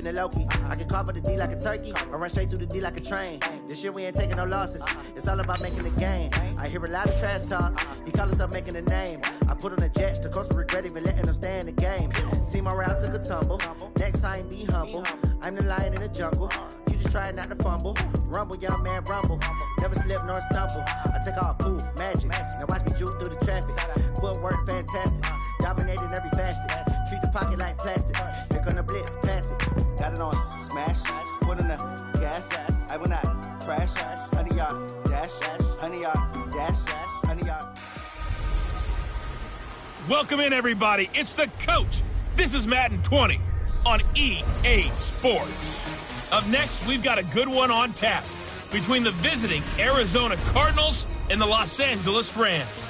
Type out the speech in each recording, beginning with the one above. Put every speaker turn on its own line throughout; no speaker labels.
the Loki. I can cover the D like a turkey, or run straight through the D like a train. This year we ain't taking no losses. It's all about making the game. I hear a lot of trash talk. He call himself making a name. I put on the Jets, the coach will regret even letting them stay in the game. Team morale took a tumble. Next time be humble. I'm the lion in the jungle. You just try not to fumble. Rumble, young man, rumble. Never slip nor stumble. I take off, poof, magic. Now watch me juke through the traffic. Footwork fantastic. Dominating every facet. Treat the pocket like plastic. Here come the blitz, pass it. Got it on smash. Put in the gas. I will not crash. 100-yard dash. 100-yard dash. 100-yard.
Welcome in, everybody. It's the coach. This is Madden 20 on EA Sports. Up next, we've got a good one on tap between the visiting Arizona Cardinals and the Los Angeles Rams.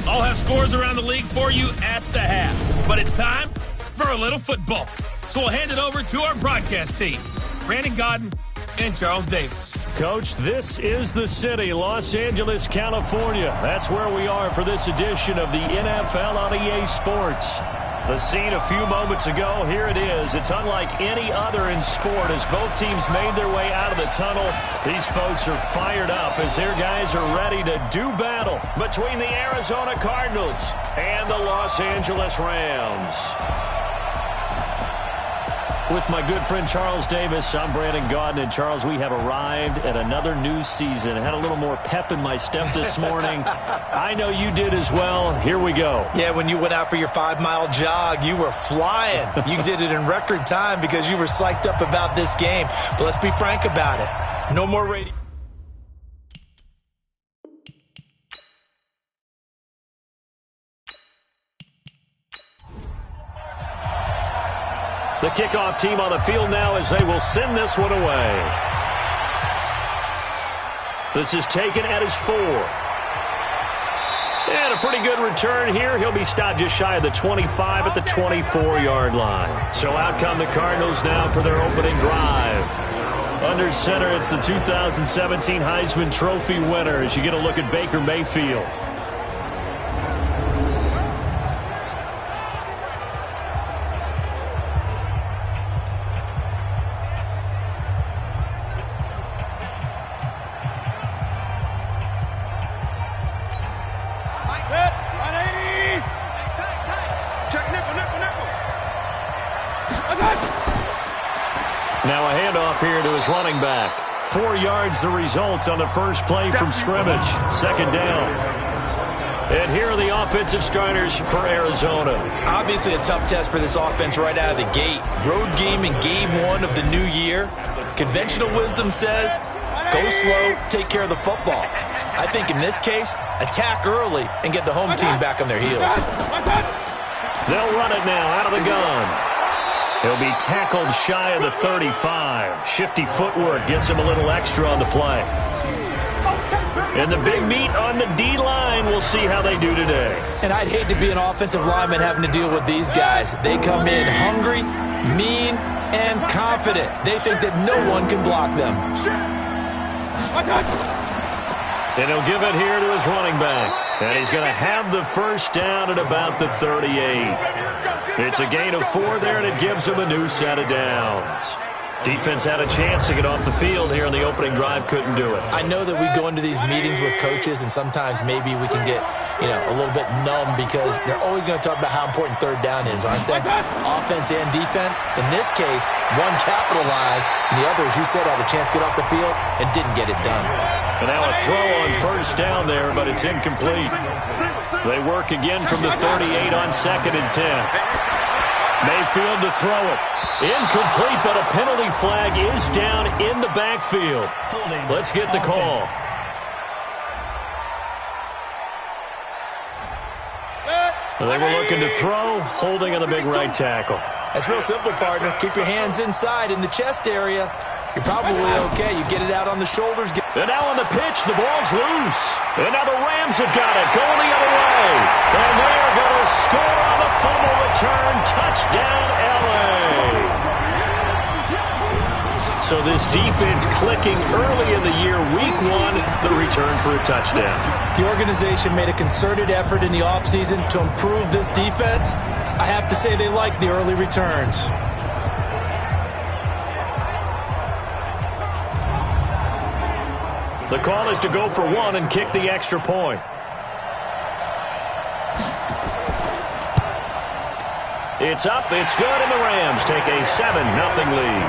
I'll have scores around the league for you at the half, but it's time for a little football. So we'll hand it over to our broadcast team, Brandon Godden and Charles Davis.
Coach, this is the city, Los Angeles, California. That's where we are for this edition of the NFL on EA Sports. The scene a few moments ago, here it is. It's unlike any other in sport as both teams made their way out of the tunnel. These folks are fired up as their guys are ready to do battle between the Arizona Cardinals and the Los Angeles Rams. With my good friend Charles Davis, I'm Brandon Godden. And Charles, we have arrived at another new season. I had a little more pep in my step this morning. I know you did as well. Here we go.
Yeah, when you went out for your 5-mile jog, you were flying. You did it in record time because you were psyched up about this game. But let's be frank about it. No more radio.
The kickoff team on the field now as they will send this one away. This is taken at his 4. And a pretty good return here. He'll be stopped just shy of the 25 at the 24-yard line. So out come the Cardinals now for their opening drive. Under center, it's the 2017 Heisman Trophy winner as you get a look at Baker Mayfield. Now a handoff here to his running back. 4 yards the result on the first play from scrimmage. Second down. And here are the offensive starters for Arizona.
Obviously a tough test for this offense right out of the gate. Road game in game 1 of the new year. Conventional wisdom says, go slow, take care of the football. I think in this case, attack early and get the home team back on their heels.
They'll run it now out of the gun. He'll be tackled shy of the 35. Shifty footwork gets him a little extra on the play. And the big meat on the D-line, we'll see how they do today.
And I'd hate to be an offensive lineman having to deal with these guys. They come in hungry, mean, and confident. They think that no one can block them.
And he'll give it here to his running back. And he's going to have the first down at about the 38. It's a gain of 4 there, and it gives him a new set of downs. Defense had a chance to get off the field here in the opening drive, couldn't do it.
I know that we go into these meetings with coaches, and sometimes maybe we can get, a little bit numb because they're always going to talk about how important third down is, aren't they? Offense and defense. In this case, one capitalized, and the other, as you said, had a chance to get off the field and didn't get it done.
And now a throw on first down there, but it's incomplete. They work again from the 38 on 2nd and 10. Mayfield to throw it. Incomplete, but a penalty flag is down in the backfield. Let's get the call. They were looking to throw, holding on the big right tackle.
That's real simple, partner. Keep your hands inside in the chest area. You're probably okay. You get it out on the shoulders.
And now on the pitch, the ball's loose. And now the Rams have got it, going the other way. And they're going to score on the fumble return. Touchdown, L.A. So this defense clicking early in the year, week 1, the return for a touchdown.
The organization made a concerted effort in the offseason to improve this defense. I have to say they like the early returns.
The call is to go for one and kick the extra point. It's up, it's good, and the Rams take a 7-0 lead.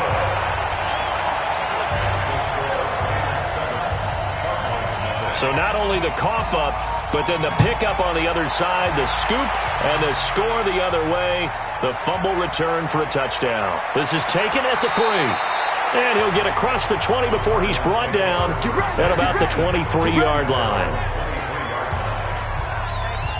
So not only the cough up, but then the pickup on the other side, the scoop, and the score the other way. The fumble return for a touchdown. This is taken at the 3. And he'll get across the 20 before he's brought down at about the 23-yard line.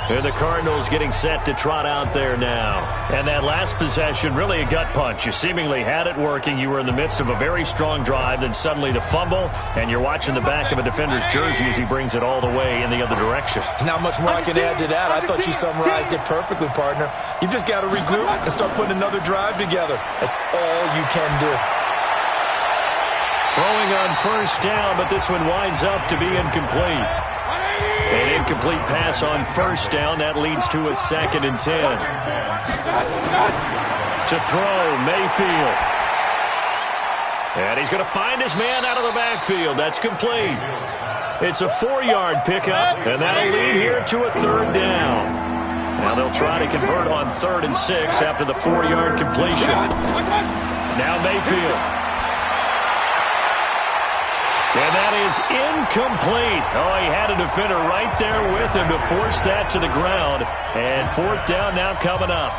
And the Cardinals getting set to trot out there now. And that last possession, really a gut punch. You seemingly had it working. You were in the midst of a very strong drive. Then suddenly the fumble, and you're watching the back of a defender's jersey as he brings it all the way in the other direction.
There's not much more I can add to that. I thought you summarized it perfectly, partner. You've just got to regroup and start putting another drive together. That's all you can do.
Throwing on first down, but this one winds up to be incomplete. An incomplete pass on first down. That leads to a 2nd and 10. To throw, Mayfield. And he's going to find his man out of the backfield. That's complete. It's a 4-yard pickup, and that'll lead here to a 3rd down. Now they'll try to convert on 3rd and 6 after the 4-yard completion. Now Mayfield. And that is incomplete. Oh, he had a defender right there with him to force that to the ground. And 4th down now coming up.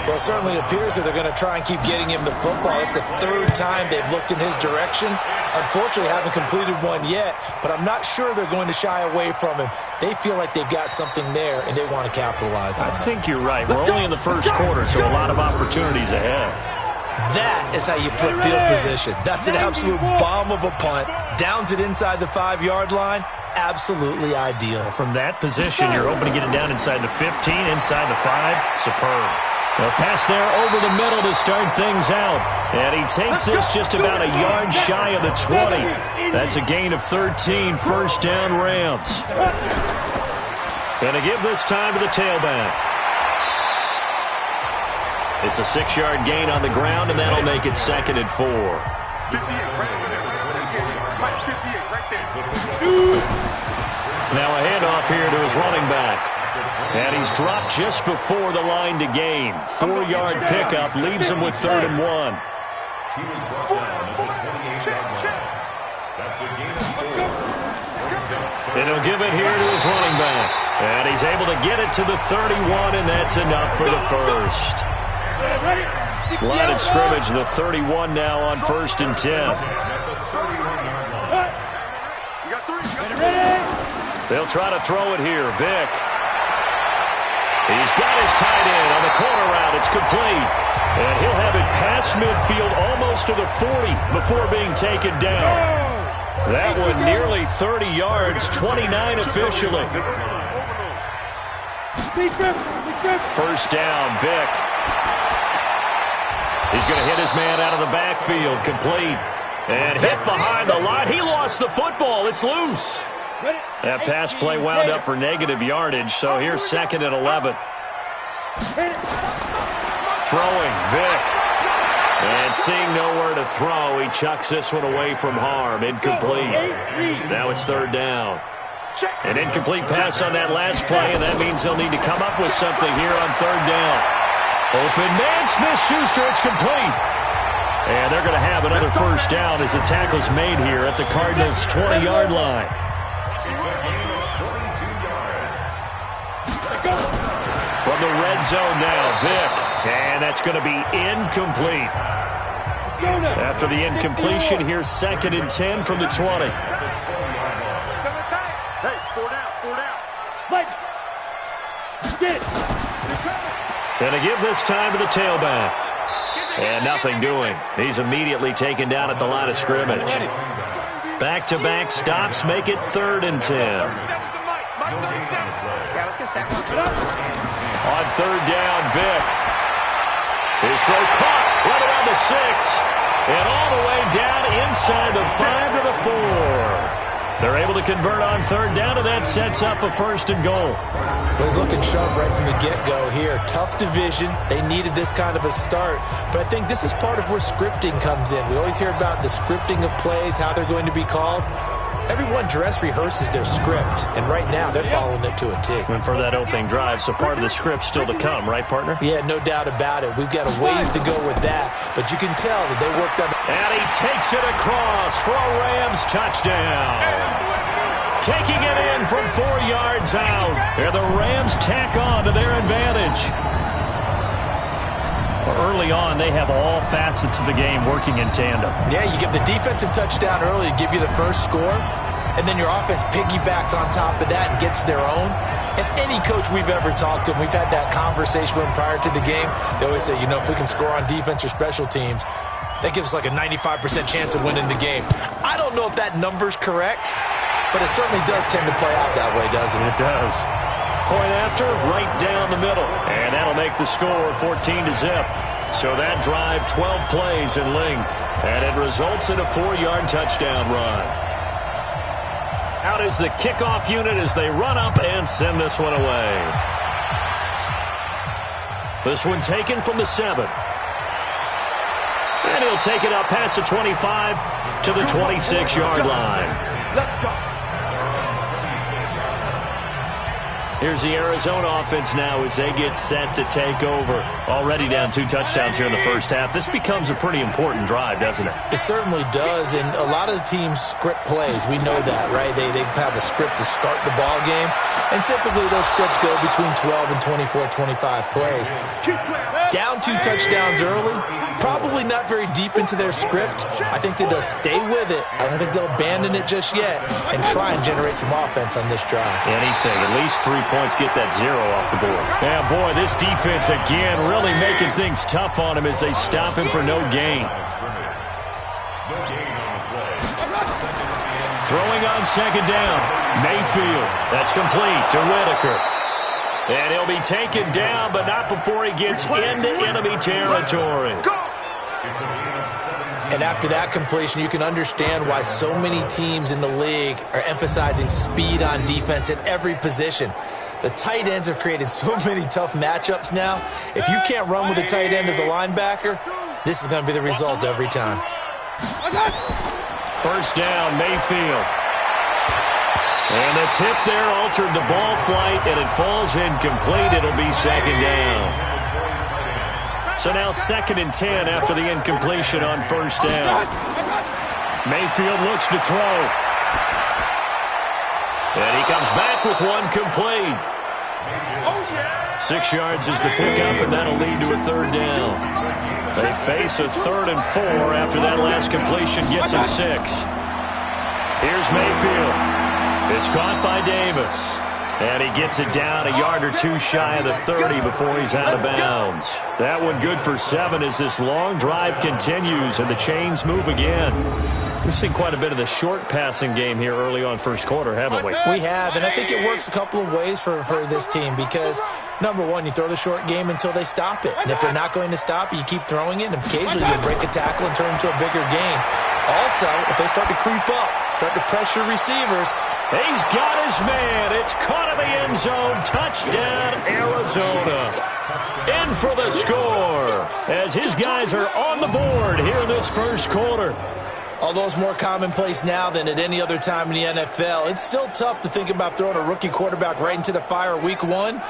Well, it certainly appears that they're going to try and keep getting him the football. It's the 3rd time they've looked in his direction. Unfortunately, haven't completed one yet, but I'm not sure they're going to shy away from him. They feel like they've got something there, and they want to capitalize on it.
I think you're right. We're only in the first quarter, so a lot of opportunities ahead.
That is how you flip field position. That's an absolute bomb of a punt. Downs it inside the 5-yard line. Absolutely ideal.
From that position, you're hoping to get it down inside the 15, inside the 5. Superb. A pass there over the middle to start things out. And he takes this just about a yard shy of the 20. That's a gain of 13, 1st down Rams. Going to give this time to the tailback. It's a 6-yard gain on the ground, and that'll make it 2nd and 4. Now a handoff here to his running back. And he's dropped just before the line to gain. 4-yard pickup leaves him with 3rd and 1. And he'll give it here to his running back. And he's able to get it to the 31, and that's enough for the first. Line of scrimmage, the 31 now on 1st and 10. They'll try to throw it here. Vick. He's got his tight end on the corner route. It's complete. And he'll have it past midfield almost to the 40 before being taken down. That one nearly 30 yards, 29 officially. 1st down, Vick. He's going to hit his man out of the backfield, complete. And hit behind the line. He lost the football. It's loose. That pass play wound up for negative yardage, so here's 2nd and 11. Throwing, Vick. And seeing nowhere to throw, he chucks this one away from harm. Incomplete. Now it's 3rd down. An incomplete pass on that last play, and that means they'll need to come up with something here on 3rd down. Open man, Smith-Schuster, it's complete. And they're going to have another 1st down as the tackle's made here at the Cardinals' 20-yard line. From the red zone now, Vick. And that's going to be incomplete. After the incompletion, here's 2nd and 10 from the 20. Going to give this time to the tailback. And nothing doing. He's immediately taken down at the line of scrimmage. Back-to-back stops make it 3rd and 10. On 3rd down, Vick. His throw caught right around the 6. And all the way down inside the 5 to the 4. They're able to convert on 3rd down, and that sets up a 1st and goal.
Well, he's looking sharp right from the get-go here. Tough division. They needed this kind of a start. But I think this is part of where scripting comes in. We always hear about the scripting of plays, how they're going to be called. everyone dress rehearses their script, and right now they're following it to a T.
And for that opening drive, so part of the script still to come, right, partner?
Yeah, no doubt about it. We've got a ways to go with that, but you can tell that they worked on it.
And he takes it across for a Rams touchdown. Taking it in from 4 yards out. And the Rams tack on to their advantage. Early on, they have all facets of the game working in tandem.
Yeah, you give the defensive touchdown early to give you the first score, and then your offense piggybacks on top of that and gets their own. And any coach we've ever talked to, and we've had that conversation with them prior to the game, they always say, if we can score on defense or special teams, that gives us like a 95% chance of winning the game. I don't know if that number's correct, but it certainly does tend to play out that way, doesn't it?
It does. Point after, right down the middle. And that'll make the score 14-0. So that drive, 12 plays in length. And it results in a 4-yard touchdown run. Out is the kickoff unit as they run up and send this one away. This one taken from the 7. And he'll take it up past the 25 to the 26-yard line.
Let's go.
Here's the Arizona offense now as they get set to take over. Already down 2 touchdowns here in the first half. This becomes a pretty important drive, doesn't it?
It certainly does, and a lot of the teams script plays. We know that, right? They have a script to start the ball game, and typically those scripts go between 12 and 24, 25 plays. Down 2 touchdowns early, probably not very deep into their script. I think they'll stay with it. I don't think they'll abandon it just yet and try and generate some offense on this drive.
Anything, at least 3 points, get that 0 off the board. Yeah, boy, this defense again really making things tough on him as they stop him for no gain. Throwing on second down. Mayfield. That's complete to Whitaker. And he'll be taken down, but not before he gets into enemy territory.
And after that completion, you can understand why so many teams in the league are emphasizing speed on defense at every position. The tight ends have created so many tough matchups now. If you can't run with a tight end as a linebacker, this is going to be the result every time.
First down, Mayfield. And the tip there altered the ball flight, and it falls incomplete. It'll be second down. So now 2nd and 10 after the incompletion on first down. Mayfield looks to throw. And he comes back with one complete. 6 yards is the pickup, and that'll lead to a 3rd down. They face a 3rd and 4 after that last completion gets him 6. Here's Mayfield. It's caught by Davis. And he gets it down a yard or 2 shy of the 30 before he's out of bounds. That one good for 7 as this long drive continues and the chains move again. We've seen quite a bit of the short passing game here early on first quarter, haven't we?
We have, and I think it works a couple of ways for this team because, number one, you throw the short game until they stop it. And if they're not going to stop it, you keep throwing it, and occasionally you break a tackle and turn it into a bigger gain. Also, if they start to creep up, start to pressure receivers.
He's got his man. It's caught in the end zone. Touchdown, Arizona. In for the score as his guys are on the board here in this first quarter.
Although it's more commonplace now than at any other time in the NFL, it's still tough to think about throwing a rookie quarterback right into the fire week 1.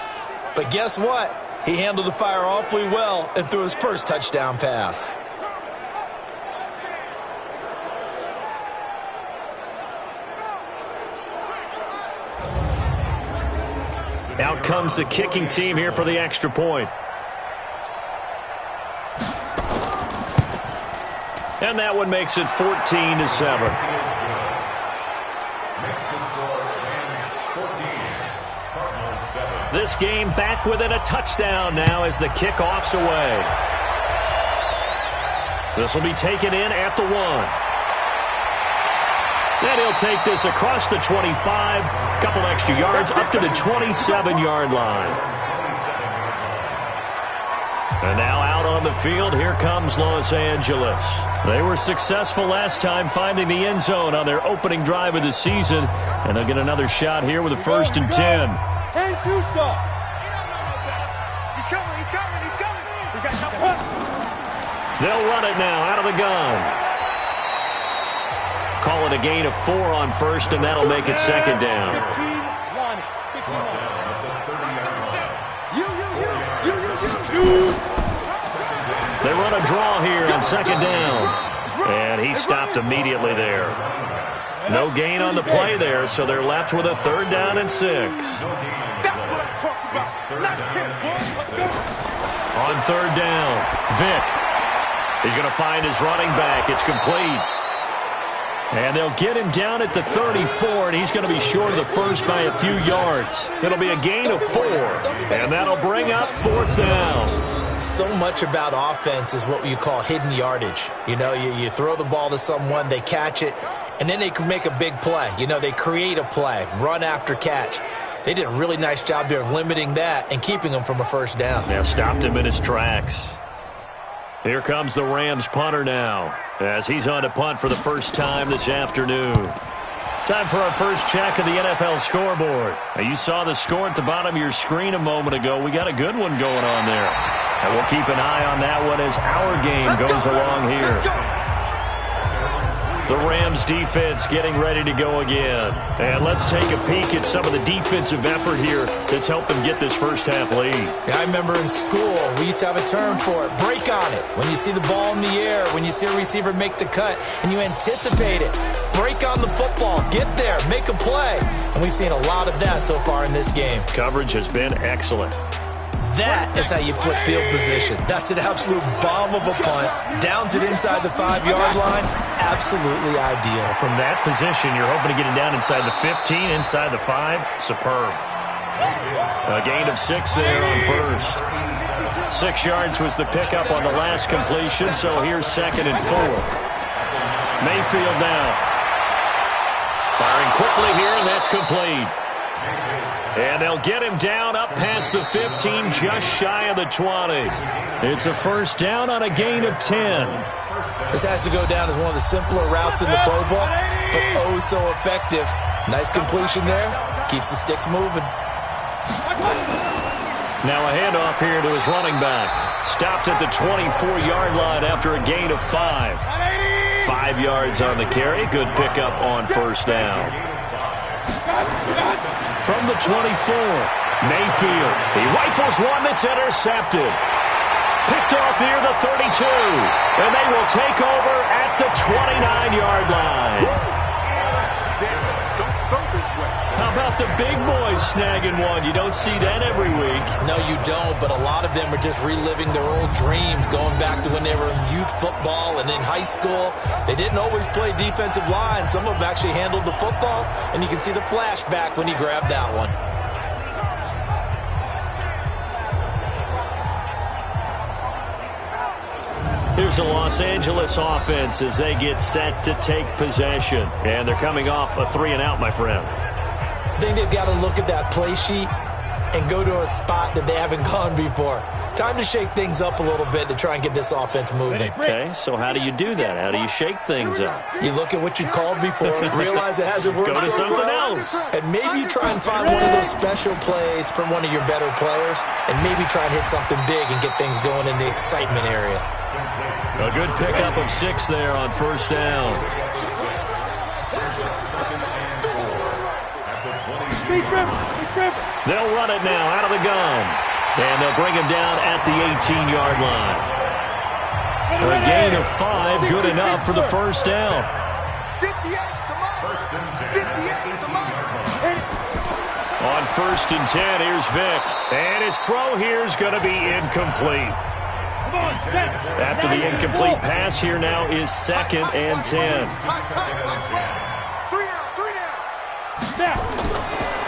But guess what? He handled the fire awfully well and threw his first touchdown pass.
Out comes the kicking team here for the extra point. And that one makes it 14-7. This game back within a touchdown now as the kickoff's away. This will be taken in at the 1. And he'll take this across the 25, couple extra yards up to the 27-yard line. And now out on the field, here comes Los Angeles. They were successful last time finding the end zone on their opening drive of the season, and they'll get another shot here with a 1st and 10.
10-2 stop. He's coming. We got enough.
They'll run it now out of the gun. Call it a gain of 4 on first, and that'll make it second down.
15-1.
They run a draw here on second down. And he stopped immediately there. No gain on the play there, so they're left with a 3rd down and 6.
That's what I'm talking about. Let's get it, let's go.
On 3rd down, Vic. He's going to find his running back. It's complete. And they'll get him down at the 34, and he's going to be short of the first by a few yards. It'll be a gain of 4, and that'll bring up 4th down.
So much about offense is what you call hidden yardage. You know, you throw the ball to someone, they catch it, and then they can make a big play. You know, they create a play, run after catch. They did a really nice job there of limiting that and keeping him from a 1st down.
Yeah, stopped him in his tracks. Here comes the Rams punter now, as he's on to punt for the first time this afternoon. Time for our first check of the NFL scoreboard. Now, you saw the score at the bottom of your screen a moment ago. We got a good one going on there. And we'll keep an eye on that one as our game goes along here. The Rams defense getting ready to go again. And let's take a peek at some of the defensive effort here that's helped them get this first half lead.
Yeah, I remember in school, we used to have a term for it, break on it. When you see the ball in the air, when you see a receiver make the cut, and you anticipate it. Break on the football, get there, make a play. And we've seen a lot of that so far in this game.
Coverage has been excellent.
That is how you flip field position. That's an absolute bomb of a punt. Downs it inside the 5-yard line. Absolutely ideal.
From that position, you're hoping to get it down inside the 15, inside the 5. Superb. A gain of 6 there on first. 6 yards was the pickup on the last completion, so here's 2nd and 4. Mayfield now. Firing quickly here, and that's complete. And they'll get him down up past the 15, just shy of the 20. It's a 1st down on a gain of 10.
This has to go down as one of the simpler routes in the Pro Bowl, but oh so effective. Nice completion there. Keeps the sticks moving.
Now a handoff here to his running back. Stopped at the 24-yard line after a gain of 5. 5 yards on the carry. Good pickup on 1st down. From the 24, Mayfield. He rifles one that's intercepted. Picked off near the 32. And they will take over at the 29-yard line. How about the big boys snagging one? You don't see that every week.
No, you don't, but a lot of them are just reliving their old dreams, going back to when they were in youth football and in high school. They didn't always play defensive line. Some of them actually handled the football, and you can see the flashback when he grabbed that one.
Here's a Los Angeles offense as they get set to take possession. And they're coming off a 3-and-out, my friend.
I think they've got to look at that play sheet and go to a spot that they haven't gone before. Time to shake things up a little bit to try and get this offense moving.
Okay, so how do you do that? How do you shake things up?
You look at what you called before, realize it hasn't worked
Go to
so
something
well,
else.
and maybe you try and find one of those special plays from one of your better players, and maybe try and hit something big and get things going in the excitement area.
A good pickup of 6 there on 1st down. They'll run it now out of the gun. And they'll bring him down at the 18-yard line. A gain of 5, good enough for the 1st down.
58 to mine.
On 1st and 10, here's Vic. And his throw here is going to be incomplete. After the incomplete pass, here now is 2nd and 10.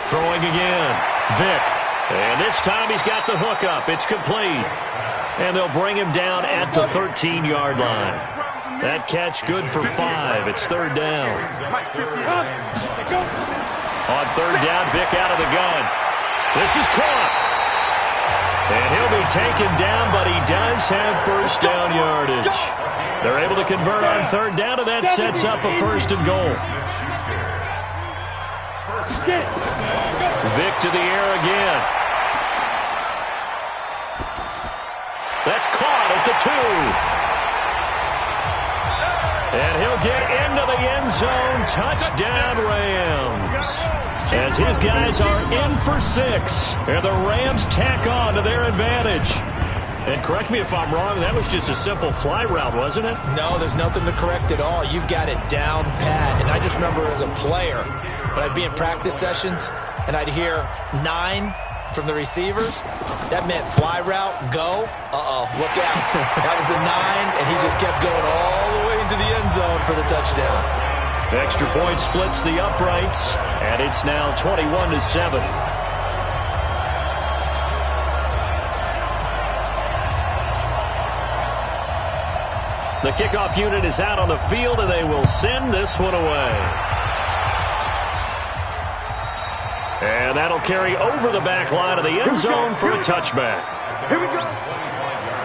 Throwing again, Vic. And this time he's got the hook up. It's complete. And they'll bring him down at the 13-yard line. That catch good for 5. It's 3rd down. On 3rd down, Vic out of the gun. This is caught. And he'll be taken down, but he does have 1st down yardage. They're able to convert on 3rd down, and that sets up a 1st and goal. Vic to the air again. That's caught at the 2. And he'll get into the end zone. Touchdown, Rams. As his guys are in for 6. And the Rams tack on to their advantage. And correct me if I'm wrong, that was just a simple fly route, wasn't it?
No, there's nothing to correct at all. You've got it down pat. And I just remember as a player, when I'd be in practice sessions, and I'd hear 9 from the receivers, that meant fly route, go. Look out. That was the 9, and he just kept going all the way into the end zone for the touchdown.
Extra point splits the uprights, and it's now 21-7. The kickoff unit is out on the field, and they will send this one away. And that'll carry over the back line of the end zone for a touchback.
Here we go.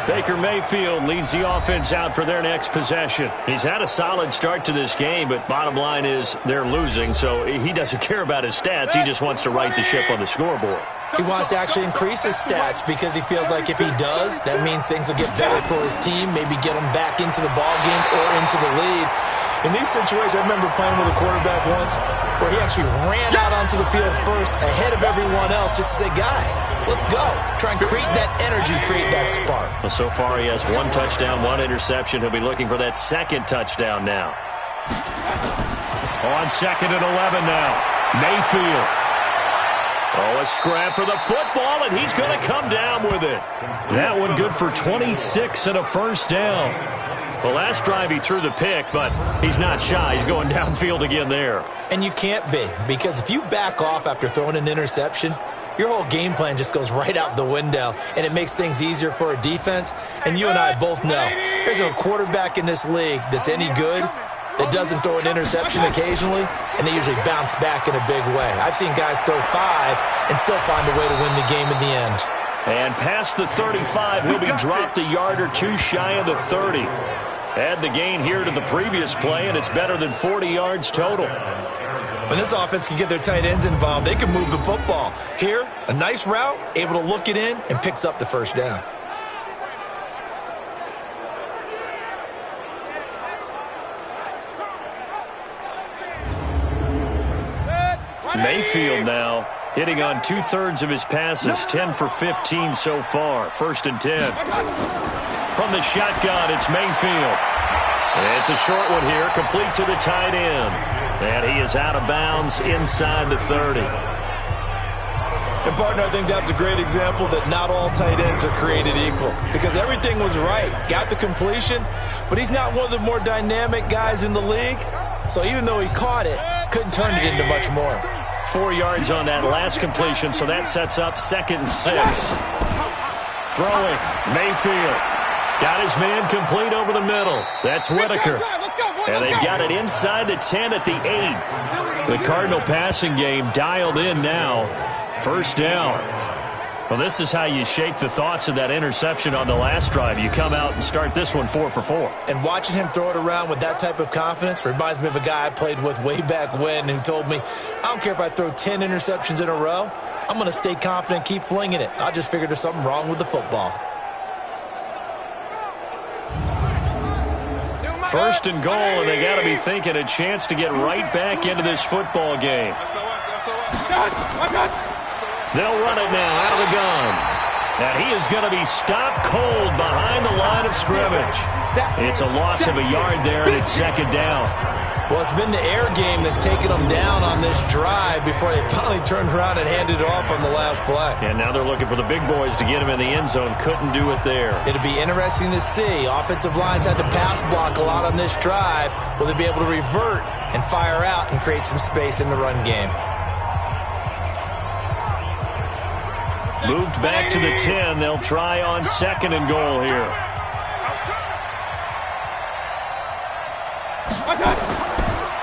Baker Mayfield leads the offense out for their next possession. He's had a solid start to this game, but bottom line is they're losing, so he doesn't care about his stats. He just wants to right the ship on the scoreboard.
He wants to actually increase his stats because he feels like if he does, that means things will get better for his team, maybe get him back into the ball game or into the lead. In these situations, I remember playing with a quarterback once where he actually ran out onto the field first ahead of everyone else just to say, guys, let's go. Try and create that energy, create that spark.
Well, so far he has 1 touchdown, 1 interception. He'll be looking for that second touchdown now. On 2nd and 11 now. Mayfield. Oh, a scrap for the football, and he's going to come down with it. That one good for 26 and a first down. The last drive he threw the pick, but he's not shy. He's going downfield again there.
And you can't be, because if you back off after throwing an interception, your whole game plan just goes right out the window, and it makes things easier for a defense. And you and I both know there's a quarterback in this league that's any good that doesn't throw an interception occasionally, and they usually bounce back in a big way. I've seen guys throw 5 and still find a way to win the game in the end.
And past the 35, he'll be dropped a yard or 2 shy of the 30. Add the gain here to the previous play, and it's better than 40 yards total.
When this offense can get their tight ends involved, they can move the football. Here, a nice route, able to look it in, and picks up the first down.
Mayfield now hitting on 2/3 of his passes, 10 for 15 so far. 1st and 10. From the shotgun, it's Mayfield. It's a short one here, complete to the tight end. And he is out of bounds inside the 30.
And, partner, I think that's a great example that not all tight ends are created equal. Because everything was right. Got the completion, but he's not one of the more dynamic guys in the league. So even though he caught it, couldn't turn it into much more.
4 yards on that last completion, so that sets up 2nd and 6. Throwing, Mayfield. Got his man complete over the middle. That's Whitaker. And they've got it inside the 10 at the 8. The Cardinal passing game dialed in now. First down. Well, this is how you shake the thoughts of that interception on the last drive. You come out and start this one 4 for 4.
And watching him throw it around with that type of confidence reminds me of a guy I played with way back when who told me, I don't care if I throw 10 interceptions in a row. I'm going to stay confident, keep flinging it. I just figured there's something wrong with the football.
1st and goal, and they got to be thinking a chance to get right back into this football game. They'll run it now out of the gun. And he is going to be stopped cold behind the line of scrimmage. It's a loss of a yard there, and it's 2nd down.
Well, it's been the air game that's taken them down on this drive before they finally turned around and handed it off on the last play.
And now they're looking for the big boys to get him in the end zone. Couldn't do it there.
It'll be interesting to see. Offensive lines had to pass block a lot on this drive. Will they be able to revert and fire out and create some space in the run game?
Moved back to the 10. They'll try on 2nd and goal here.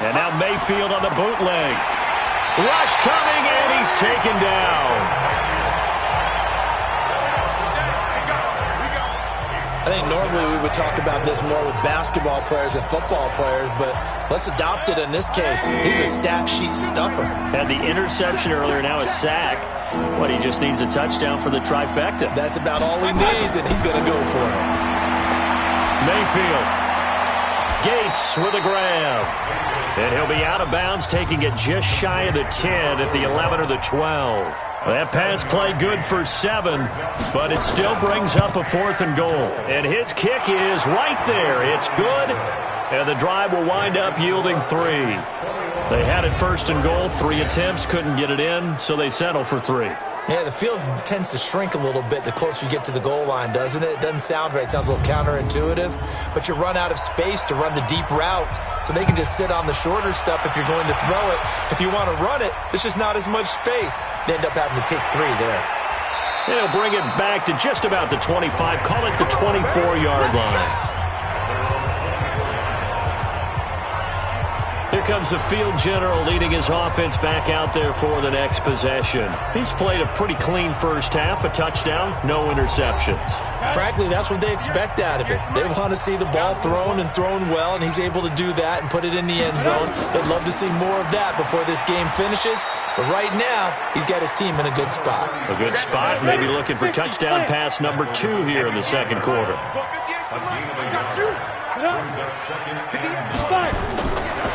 And now Mayfield on the bootleg. Rush coming, and he's taken down.
I think normally we would talk about this more with basketball players and football players, but let's adopt it in this case. He's a stat sheet stuffer.
Had the interception earlier, now a sack. What, he just needs a touchdown for the trifecta.
That's about all he needs, and he's going to go for it.
Mayfield. Gates with a grab. And he'll be out of bounds, taking it just shy of the 10 at the 11 or the 12. That pass play good for 7, but it still brings up a 4th and goal. And his kick is right there. It's good, and the drive will wind up yielding 3. They had it 1st and goal, 3 attempts, couldn't get it in, so they settle for 3.
Yeah, the field tends to shrink a little bit the closer you get to the goal line, doesn't it? It doesn't sound right. It sounds a little counterintuitive. But you run out of space to run the deep routes, so they can just sit on the shorter stuff if you're going to throw it. If you want to run it, there's just not as much space. They end up having to take 3 there.
They'll bring it back to just about the 25. Call it the 24-yard line. Here comes the field general leading his offense back out there for the next possession. He's played a pretty clean first half, a touchdown, no interceptions.
Frankly, that's what they expect out of it. They want to see the ball thrown and thrown well, and he's able to do that and put it in the end zone. They'd love to see more of that before this game finishes. But right now, he's got his team in a good spot.
A good spot, maybe looking for touchdown pass number 2 here in the second quarter.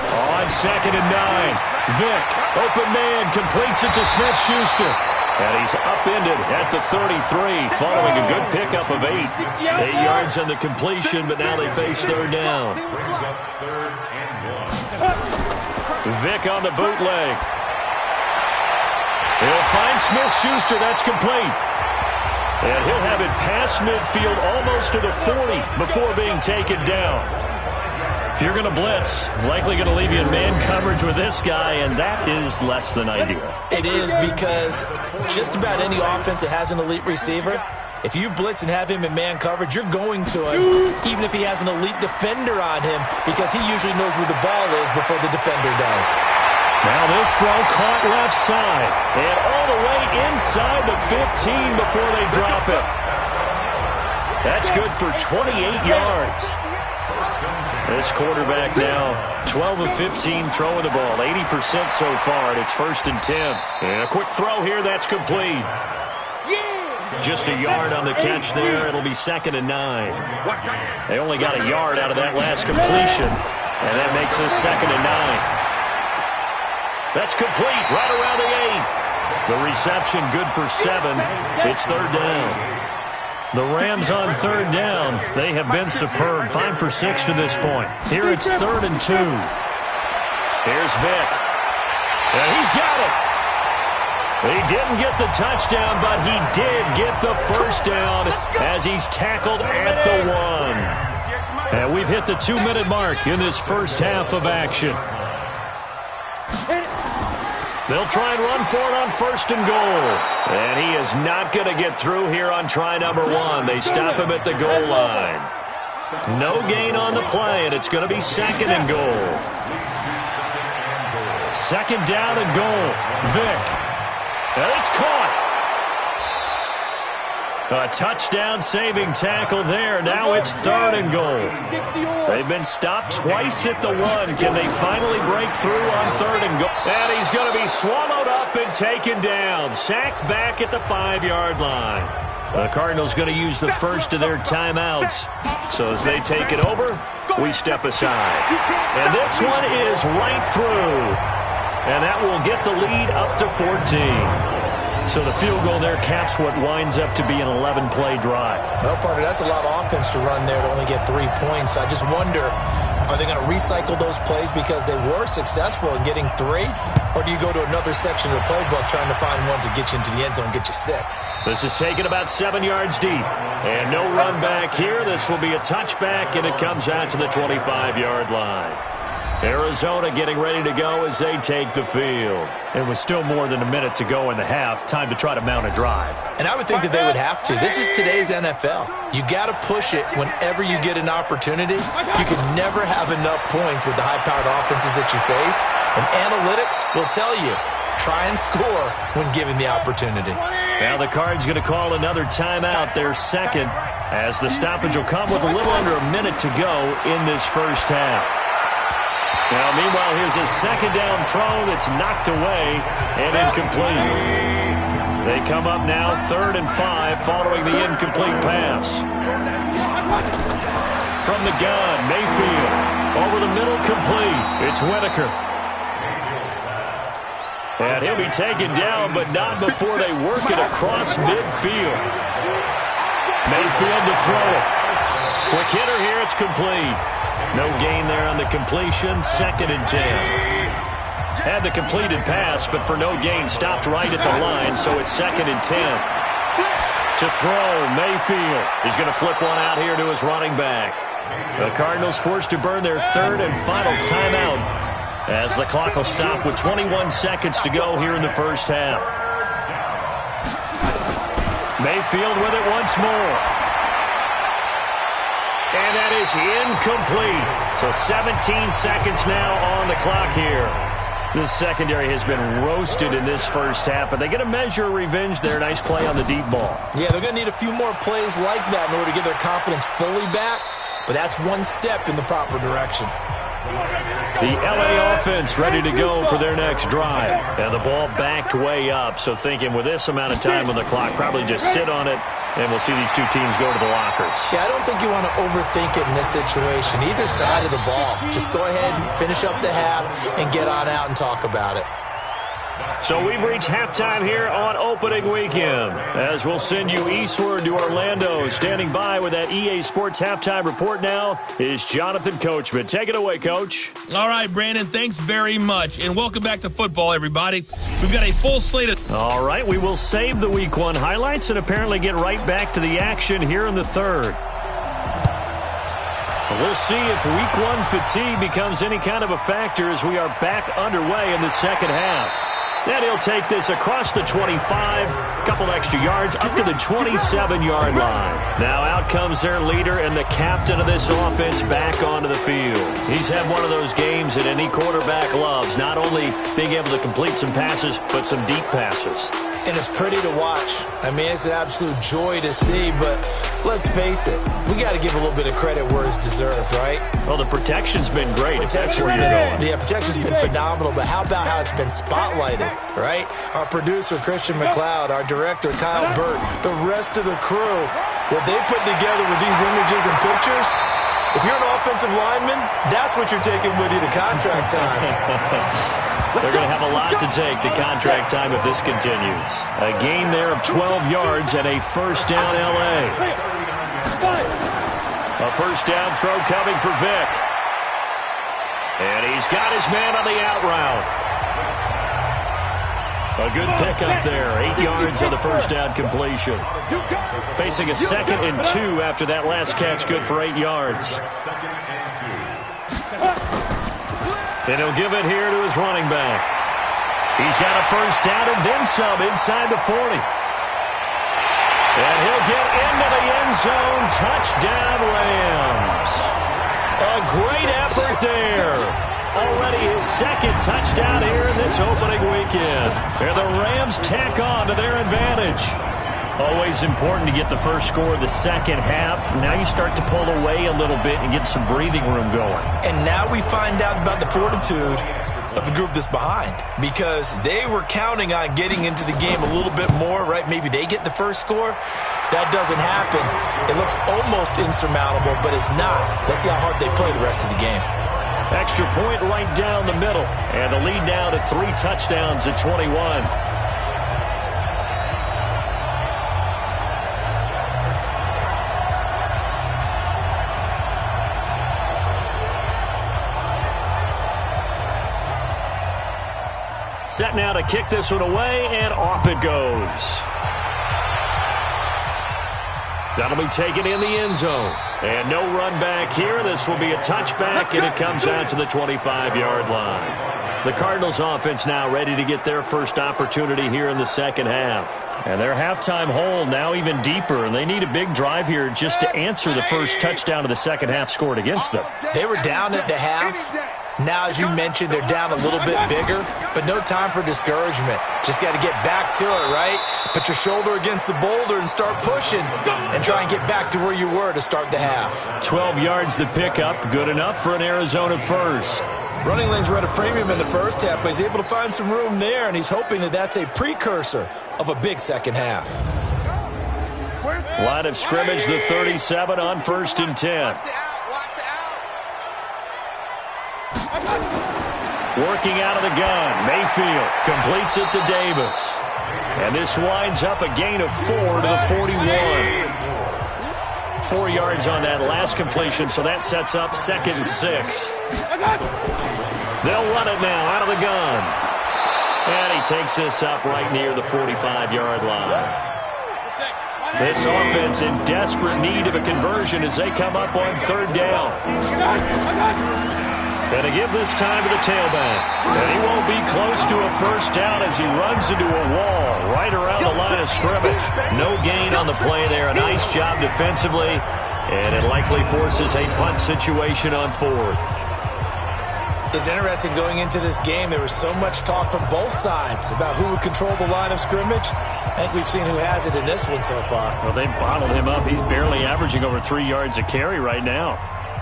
On 2nd and 9, Vick, open man, completes it to Smith-Schuster. And he's upended at the 33, following a good pickup of 8. 8 yards on the completion, but now they face 3rd down. Vick on the bootleg. He'll find Smith-Schuster, that's complete. And he'll have it past midfield almost to the 40 before being taken down. If you're going to blitz, likely going to leave you in man coverage with this guy, and that is less than ideal.
It is, because just about any offense that has an elite receiver, if you blitz and have him in man coverage, you're going to him, even if he has an elite defender on him, because he usually knows where the ball is before the defender does.
Now this throw caught left side, and all the way inside the 15 before they drop it. That's good for 28 yards. This quarterback now, 12 of 15 throwing the ball, 80% so far, and it's 1st and 10. And a quick throw here, that's complete. Just a yard on the catch there. It'll be 2nd and 9. They only got a yard out of that last completion, and that makes this 2nd and 9. That's complete, right around the 8. The reception good for 7. It's 3rd down. The Rams on 3rd down. They have been superb. 5 for 6 to this point. Here it's 3rd and 2. Here's Vick. And he's got it. He didn't get the touchdown, but he did get the 1st down as he's tackled at the 1. And we've hit the 2-minute mark in this first half of action. They'll try and run for it on 1st and goal. And he is not going to get through here on try number 1. They stop him at the goal line. No gain on the play, and it's going to be 2nd and goal. 2nd down and goal. Vick. And it's caught. A touchdown-saving tackle there. Now it's 3rd and goal. They've been stopped twice at the 1. Can they finally break through on 3rd and goal? And he's going to be swallowed up and taken down. Sacked back at the 5-yard line. The Cardinals going to use the first of their timeouts. So as they take it over, we step aside. And this one is right through. And that will get the lead up to 14. So the field goal there caps what winds up to be an 11-play drive.
Well, partner, that's a lot of offense to run there to only get 3 points. I just wonder, are they going to recycle those plays because they were successful in getting 3? Or do you go to another section of the playbook trying to find ones that get you into the end zone and get you 6?
This is taken about 7 yards deep. And no run back here. This will be a touchback, and it comes out to the 25-yard line. Arizona getting ready to go as they take the field. It was still more than a minute to go in the half. Time to try to mount a drive.
And I would think that they would have to. This is today's NFL. You got to push it whenever you get an opportunity. You can never have enough points with the high-powered offenses that you face. And analytics will tell you, try and score when given the opportunity.
Now the Cards going to call another timeout, their 2nd, as the stoppage will come with a little under a minute to go in this first half. Now, meanwhile, here's a 2nd down throw that's knocked away and incomplete. They come up now 3rd and 5 following the incomplete pass. From the gun, Mayfield incomplete. It's Whitaker. And he'll be taken down, but not before they work it across midfield. Mayfield to throw it. Quick hitter here, it's complete. No gain there on the completion, 2nd and 10. Had the completed pass, but for no gain, stopped right at the line, so it's 2nd and 10. To throw, Mayfield. He's going to flip one out here to his running back. The Cardinals forced to burn their 3rd and final timeout as the clock will stop with 21 seconds to go here in the first half. Mayfield with it once more. And that is incomplete. So 17 seconds now on the clock here. This secondary has been roasted in this first half, but they get a measure of revenge there. Nice play on the deep ball.
Yeah, they're going to need a few more plays like that in order to get their confidence fully back, but that's one step in the proper direction.
The LA offense ready to go for their next drive. And the ball backed way up, so thinking with this amount of time on the clock, probably just sit on it, and we'll see these two teams go to the lockers.
Yeah, I don't think you want to overthink it in this situation. Either side of the ball. Just go ahead and finish up the half and get on out and talk about it.
So we've reached halftime here on opening weekend, as we'll send you eastward to Orlando. Standing by with that EA Sports halftime report now is Jonathan Coachman. Take it away, Coach.
All right, Brandon, thanks very much. And welcome back to football, everybody. We've got a full slate of...
All right, we will save the Week 1 highlights and apparently get right back to the action here in the third. We'll see if Week 1 fatigue becomes any kind of a factor as we are back underway in the second half. Then he'll take this across the 25, couple extra yards, up to the 27-yard line. Now out comes their leader and the captain of this offense back onto the field. He's had one of those games that any quarterback loves, not only being able to complete some passes, but some deep passes.
And it's pretty to watch. I mean, it's an absolute joy to see, but let's face it, we got to give a little bit of credit where it's deserved, right?
Well, the protection's been great, if that's where you're going.
Yeah, protection's been phenomenal, but how about how it's been spotlighted, right? Our producer, Christian McLeod, our director, Kyle Burt, the rest of the crew, what they put together with these images and pictures, if you're an offensive lineman, that's what you're taking with you to contract time.
They're going to have a lot to take to contract time if this continues. A gain there of 12 yards and a first down L.A. A first down throw coming for Vick. And he's got his man on the out route. A good pickup there. 8 yards on the first down completion. Facing a 2nd and 2 after that last catch. Good for 8 yards. And he'll give it here to his running back. He's got a first down and then some inside the 40. And he'll get into the end zone. Touchdown, Rams. A great effort there. Already his 2nd touchdown here in this opening weekend. And the Rams tack on to their advantage. Always important to get the first score of the second half. Now you start to pull away a little bit and get some breathing room going.
And now we find out about the fortitude of the group that's behind, because they were counting on getting into the game a little bit more, right? Maybe they get the first score. That doesn't happen. It looks almost insurmountable, but it's not. Let's see how hard they play the rest of the game.
Extra point right down the middle. And the lead now to 3 touchdowns at 21. Set now to kick this one away, and off it goes. That'll be taken in the end zone. And no run back here. This will be a touchback, and it comes out to the 25-yard line. The Cardinals offense now ready to get their first opportunity here in the second half. And their halftime hole now even deeper, and they need a big drive here just to answer the first touchdown of the second half scored against them.
They were down at the half. Now, as you mentioned, they're down a little bit bigger, but no time for discouragement. Just got to get back to it, right? Put your shoulder against the boulder and start pushing and try and get back to where you were to start the half.
12 yards to pick up. Good enough for an Arizona first.
Running lanes were at a premium in the first half, but he's able to find some room there, and he's hoping that that's a precursor of a big second half.
Line of scrimmage, the 37 on 1st and 10. Working out of the gun, Mayfield completes it to Davis. And this winds up a gain of 4 to the 41. 4 yards on that last completion, so that sets up 2nd and 6. They'll run it now out of the gun. And he takes this up right near the 45-yard line. This offense in desperate need of a conversion as they come up on 3rd down. And to give this time to the tailback. And he won't be close to a 1st down as he runs into a wall right around the line of scrimmage. No gain on the play there. A nice job defensively. And it likely forces a punt situation on 4th.
It's interesting going into this game. There was so much talk from both sides about who would control the line of scrimmage. I think we've seen who has it in this one so far.
Well, they bottled him up. He's barely averaging over 3 yards a carry right now.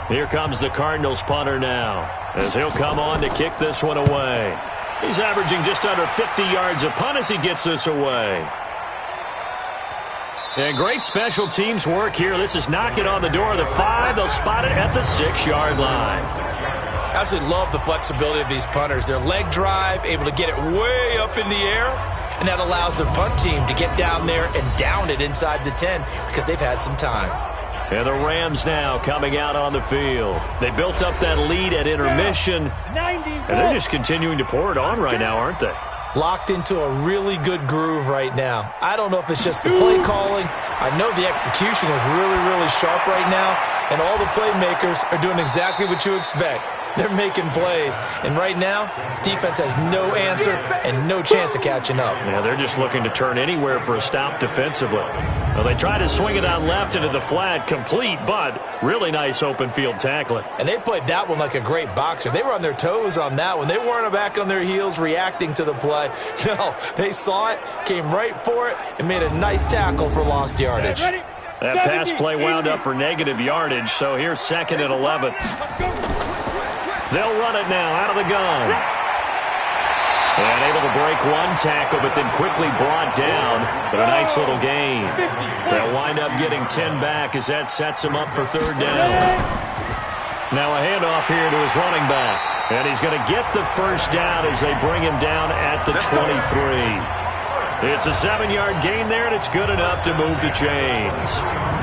Here comes the Cardinals punter now as he'll come on to kick this one away. He's averaging just under 50 yards a punt as he gets this away. And great special teams work here. This is knocking on the door of the 5. They'll spot it at the 6-yard line.
I absolutely love the flexibility of these punters. Their leg drive, able to get it way up in the air, and that allows the punt team to get down there and down it inside the 10 because they've had some time.
And the Rams now coming out on the field. They built up that lead at intermission, and they're just continuing to pour it on right now, aren't they?
Locked into a really good groove right now. I don't know if it's just the play calling. I know the execution is really, really sharp right now, and all the playmakers are doing exactly what you expect. They're making plays, and right now, defense has no answer and no chance of catching up.
Yeah, they're just looking to turn anywhere for a stop defensively. Well, they try to swing it out left into the flat, complete, but really nice open field tackling.
And they played that one like a great boxer. They were on their toes on that one. They weren't back on their heels reacting to the play. No, they saw it, came right for it, and made a nice tackle for lost yardage.
That pass play wound up for negative yardage, so here's 2nd and 11. They'll run it now out of the gun. And able to break one tackle, but then quickly brought down. But a nice little gain. They'll wind up getting 10 back as that sets him up for 3rd down. Now a handoff here to his running back. And he's going to get the 1st down as they bring him down at the 23. It's a 7-yard gain there, and it's good enough to move the chains.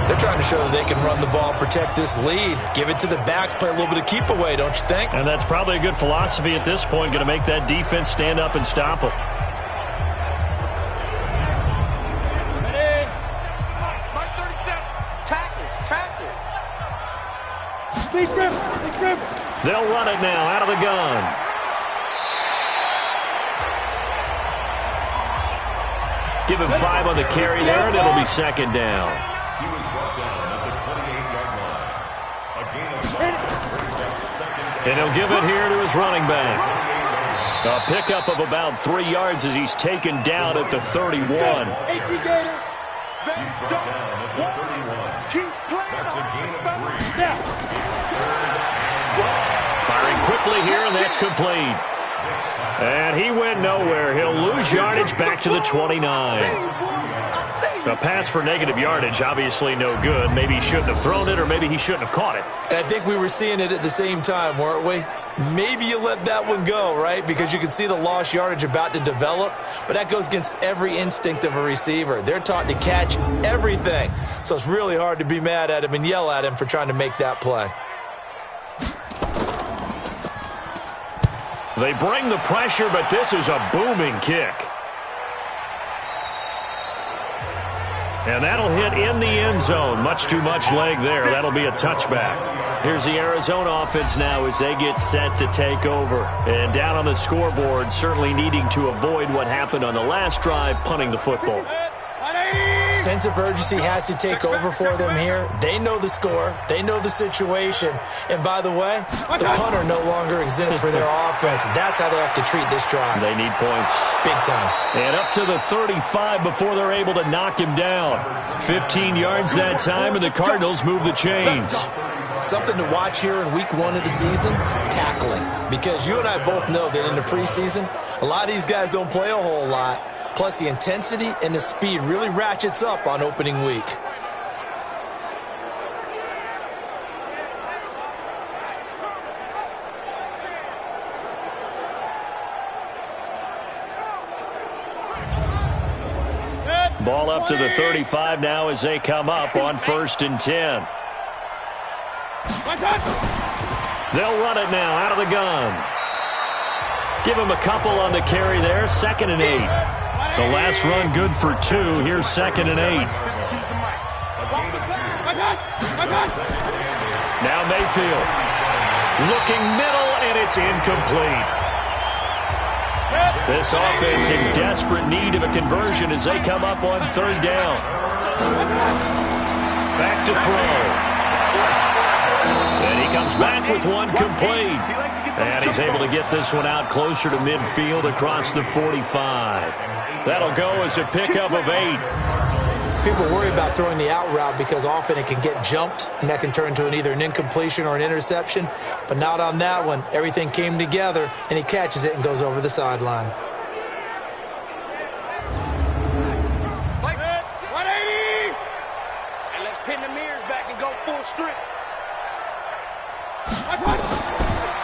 They're trying to show that they can run the ball, protect this lead, give it to the backs, play a little bit of keep away, don't you think?
And that's probably a good philosophy at this point, going to make that defense stand up and stop them.
Ready? Mark 37. Tackle. Big grip.
They'll run it now out of the gun. Give him 5 on the carry there, and it'll be 2nd down.
He was brought down at the 28-yard line. A gain of 5.
And he'll give it here to his running back. A pickup of about 3 yards as he's taken down at the 31.
He's brought down at the 31. That's a gain of 3.
Firing quickly here, and that's complete. And he went nowhere. He'll lose yardage back to the 29. A pass for negative yardage, obviously no good. Maybe he shouldn't have thrown it, or maybe he shouldn't have caught it.
And I think we were seeing it at the same time, weren't we? Maybe you let that one go, right? Because you can see the lost yardage about to develop. But that goes against every instinct of a receiver. They're taught to catch everything. So it's really hard to be mad at him and yell at him for trying to make that play.
They bring the pressure, but this is a booming kick. And that'll hit in the end zone. Much too much leg there. That'll be a touchback. Here's the Arizona offense now as they get set to take over. And down on the scoreboard, certainly needing to avoid what happened on the last drive, punting the football.
Sense of urgency has to take over for them here. They know the score. They know the situation. And by the way, the punter no longer exists for their offense. That's how they have to treat this drive.
They need points.
Big time.
And up to the 35 before they're able to knock him down. 15 yards that time, and the Cardinals move the chains.
Something to watch here in week 1 of the season, tackling. Because you and I both know that in the preseason, a lot of these guys don't play a whole lot. Plus, the intensity and the speed really ratchets up on opening week.
Ball up to the 35 now as they come up on 1st and 10. They'll run it now out of the gun. Give him a couple on the carry there. 2nd and 8. The last run good for 2. Here's 2nd and 8. Now Mayfield. Looking middle, and it's incomplete. This offense in desperate need of a conversion as they come up on 3rd down. Back to throw. And he comes back with one complete. And he's able to get this one out closer to midfield across the 45. That'll go as a pickup of 8.
People worry about throwing the out route because often it can get jumped, and that can turn into either an incompletion or an interception. But not on that one. Everything came together, and he catches it and goes over the sideline.
180! And let's pin the mirrors back and go full strip.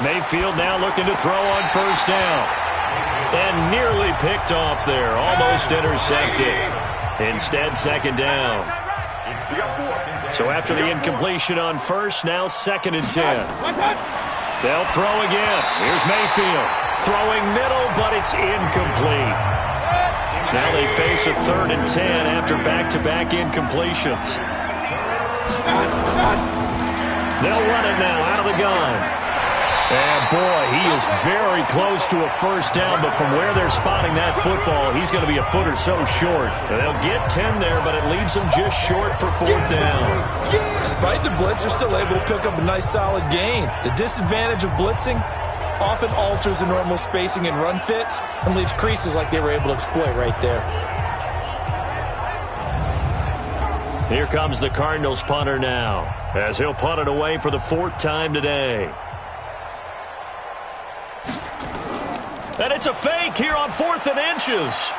Mayfield now looking to throw on 1st down. And nearly picked off there. Almost intercepted. Instead, 2nd down. So after the incompletion on 1st, now 2nd and 10. They'll throw again. Here's Mayfield. Throwing middle, but it's incomplete. Now they face a 3rd and 10 after back-to-back incompletions. They'll run it now out of the gun. And, boy, he is very close to a 1st down, but from where they're spotting that football, he's going to be a foot or so short. They'll get 10 there, but it leaves them just short for 4th down.
Despite the blitz, they're still able to pick up a nice, solid gain. The disadvantage of blitzing often alters the normal spacing and run fits and leaves creases like they were able to exploit right there.
Here comes the Cardinals punter now, as he'll punt it away for the 4th time today. And it's a fake here on 4th and inches.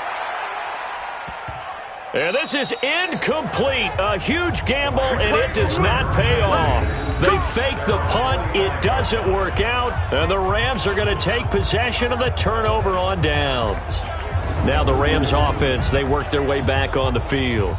And this is incomplete. A huge gamble, and it does not pay off. They fake the punt. It doesn't work out. And the Rams are going to take possession of the turnover on downs. Now the Rams offense, they work their way back on the field.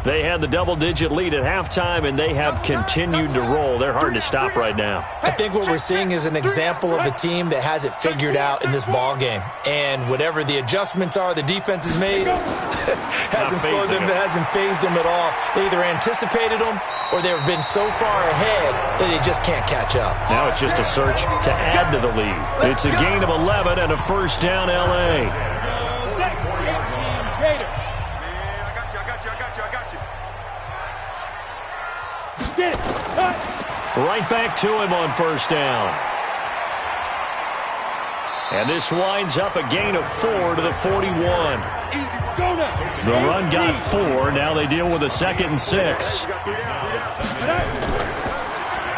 They had the double-digit lead at halftime, and they have continued to roll. They're hard to stop right now.
I think what we're seeing is an example of a team that has it figured out in this ball game. And whatever the adjustments are the defense has made, hasn't slowed them, hasn't phased them at all. They either anticipated them or they've been so far ahead that they just can't catch up.
Now it's just a search to add to the lead. It's a gain of 11 and a 1st down L.A. Right back to him on 1st down. And this winds up a gain of 4 to the 41. The run got 4. Now they deal with a 2nd and 6.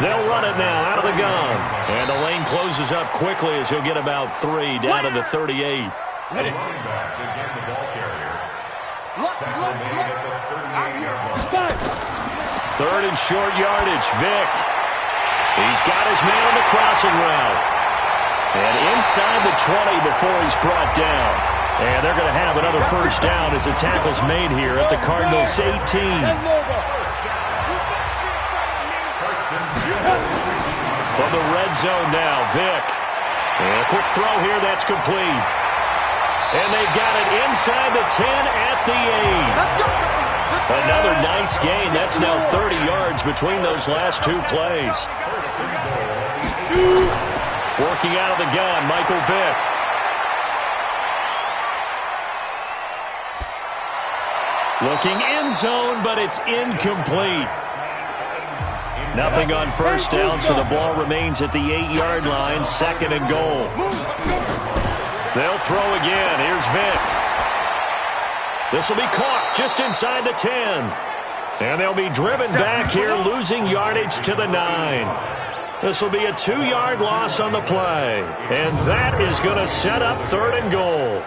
They'll run it now out of the gun. And the lane closes up quickly as he'll get about 3 down to the 38. Third and short yardage. Vick. He's got his man on the crossing route. And inside the 20 before he's brought down. And they're going to have another 1st down as the tackle's made here at the Cardinals 18. From the red zone now, Vick. And a quick throw here that's complete. And they got it inside the 10 at the 8. Another nice gain. That's now 30 yards between those last 2 plays. Working out of the gun, Michael Vick. Looking end zone, but it's incomplete. Nothing on 1st down, so the ball remains at the 8-yard line, 2nd and goal. They'll throw again. Here's Vick. This will be caught just inside the 10. And they'll be driven back here, losing yardage to the 9. This will be a 2-yard loss on the play. And that is going to set up 3rd and goal.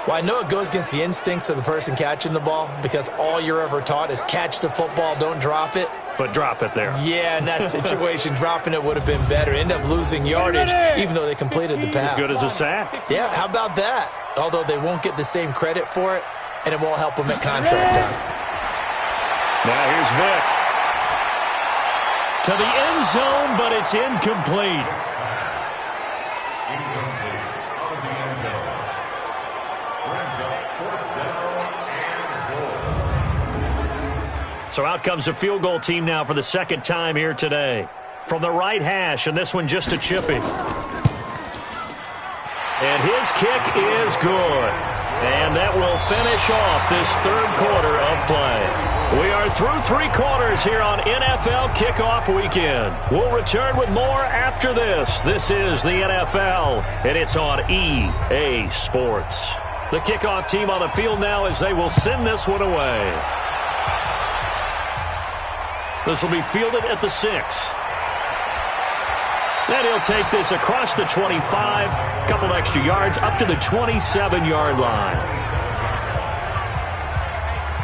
Well, I know it goes against the instincts of the person catching the ball because all you're ever taught is catch the football, don't drop it.
But drop it there.
Yeah, in that situation, dropping it would have been better. End up losing yardage, even though they completed the pass.
As good as a sack.
Yeah, how about that? Although they won't get the same credit for it, and it won't help him at contract time.
Now here's Vic. To the end zone, but it's incomplete.
Out of the end zone. Brings up 4th down and goal.
So out comes the field goal team now for the second time here today. From the right hash, and this one just a chippy. And his kick is good. And that will finish off this third quarter of play. We are through 3 quarters here on NFL Kickoff Weekend. We'll return with more after this. This is the NFL, and it's on EA Sports. The kickoff team on the field now as they will send this one away. This will be fielded at the 6. And he'll take this across the 25, a couple extra yards, up to the 27-yard line.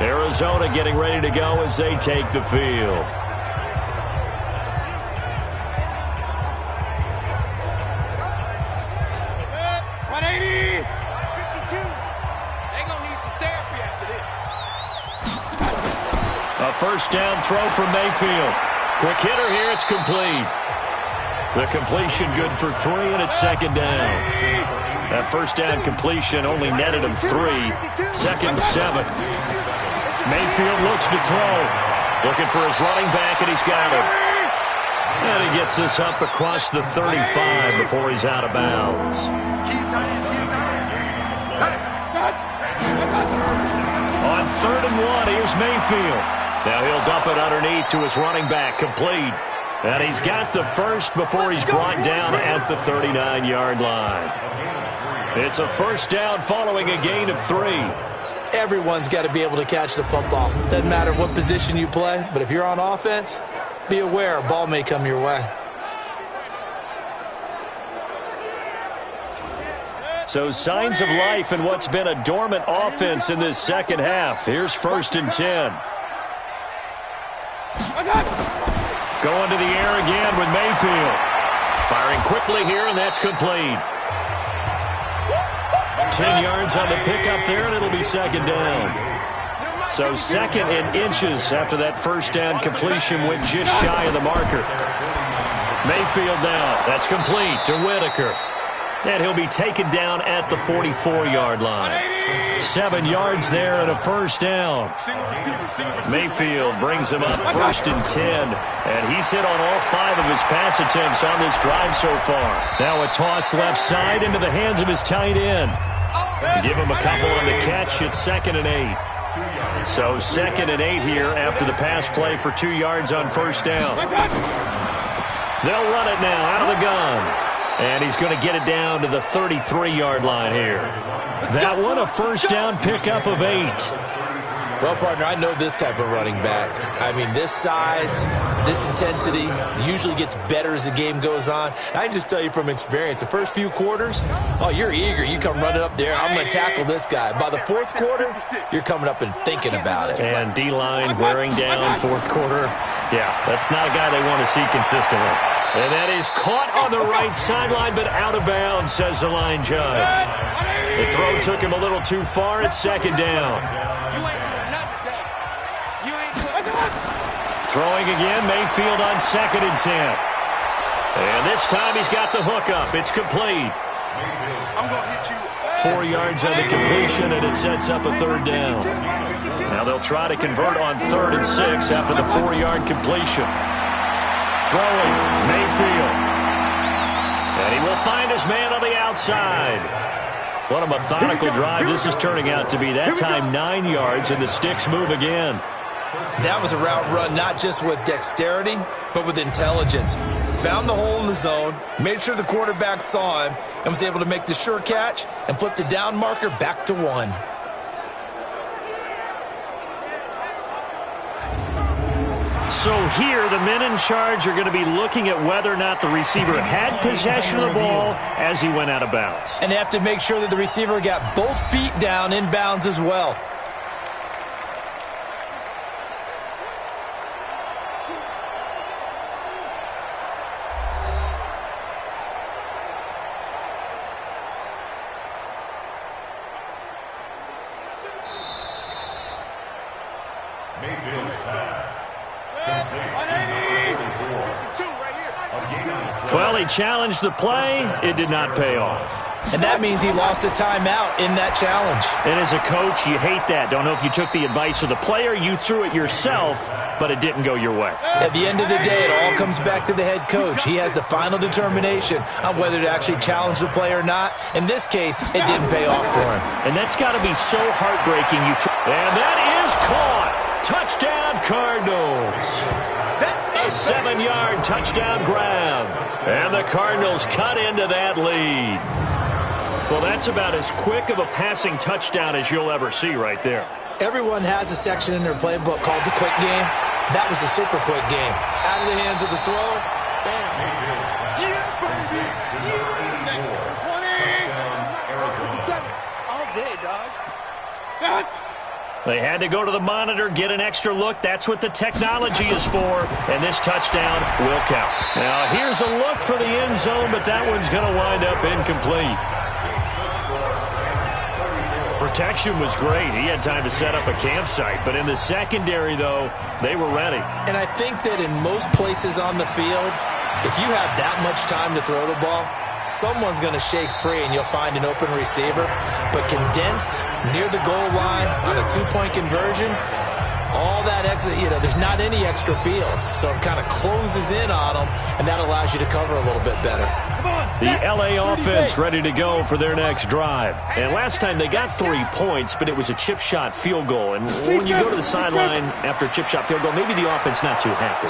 Arizona getting ready to go as they take the field. A first down throw from Mayfield. Quick hitter here, it's complete. The completion good for 3, and it's second down. That first down completion only netted him 3. Second and 7. Mayfield looks to throw. Looking for his running back, and he's got him. And he gets this up across the 35 before he's out of bounds. On 3rd and 1, here's Mayfield. Now he'll dump it underneath to his running back, complete. And he's got the first before he's brought down at the 39-yard line. It's a first down following a gain of 3.
Everyone's got to be able to catch the football. Doesn't matter what position you play, but if you're on offense, be aware a ball may come your way.
So signs of life in what's been a dormant offense in this second half. Here's 1st and 10. Going to the air again with Mayfield. Firing quickly here, and that's complete. 10 yards on the pickup there, and it'll be second down. So 2nd and inches after that first down completion went just shy of the marker. Mayfield now. That's complete to Whitaker. And he'll be taken down at the 44-yard line. 7 yards there and a first down. Mayfield brings him up 1st and 10. And he's hit on all 5 of his pass attempts on this drive so far. Now a toss left side into the hands of his tight end. Give him a couple on the catch. It's 2nd and 8. So 2nd and 8 here after the pass play for 2 yards on first down. They'll run it now out of the gun. And he's going to get it down to the 33-yard line here. That one, a first down pickup of 8.
Well, partner, I know this type of running back. I mean, this size, this intensity usually gets better as the game goes on. I can just tell you from experience, the first few quarters, oh, you're eager. You come running up there, I'm going to tackle this guy. By the 4th quarter, you're coming up and thinking about it.
And D-line wearing down 4th quarter. Yeah, that's not a guy they want to see consistently. And that is caught on the right sideline, but out of bounds, says the line judge. The throw took him a little too far. It's second down. Throwing again, Mayfield on 2nd and 10. And this time he's got the hook up. It's complete. 4 yards on the completion, and it sets up a 3rd down. Now they'll try to convert on 3rd and 6 after the 4-yard completion. Throwing, Mayfield. And he will find his man on the outside. What a methodical drive this is turning out to be. That time 9 yards, and the sticks move again.
That was a route run not just with dexterity, but with intelligence. Found the hole in the zone, made sure the quarterback saw him, and was able to make the sure catch and flip the down marker back to 1.
So here, the men in charge are going to be looking at whether or not the receiver had possession of the ball as he went out of bounds.
And they have to make sure that the receiver got both feet down in bounds as well.
Mayfield's pass. Complete to number 34.
Well, he challenged the play. It did not pay off.
And that means he lost a timeout in that challenge.
And as a coach, you hate that. Don't know if you took the advice of the player, you threw it yourself, but it didn't go your way.
At the end of the day, it all comes back to the head coach. He has the final determination on whether to actually challenge the play or not. In this case, it didn't pay off for him.
And that's got to be so heartbreaking. And that is caught. Touchdown, Cardinals. A 7-yard touchdown grab. And the Cardinals cut into that lead. Well, that's about as quick of a passing touchdown as you'll ever see right there.
Everyone has a section in their playbook called the quick game. That was a super quick game. Out of the hands of the thrower. Bam.
Yeah, baby. Yeah. 20. All day, dog.
They had to go to the monitor, get an extra look. That's what the technology is for. And this touchdown will count. Now, here's a look for the end zone, but that one's going to wind up incomplete. Protection was great. He had time to set up a campsite. But in the secondary, though, they were ready.
And I think that in most places on the field, if you have that much time to throw the ball, someone's going to shake free and you'll find an open receiver. But condensed near the goal line on a two-point conversion, all that extra, there's not any extra field. So it kind of closes in on them, and that allows you to cover a little bit better.
The LA offense ready to go for their next drive. And last time they got 3 points, but it was a chip shot field goal. And when you go to the sideline after a chip shot field goal, maybe the offense not too happy.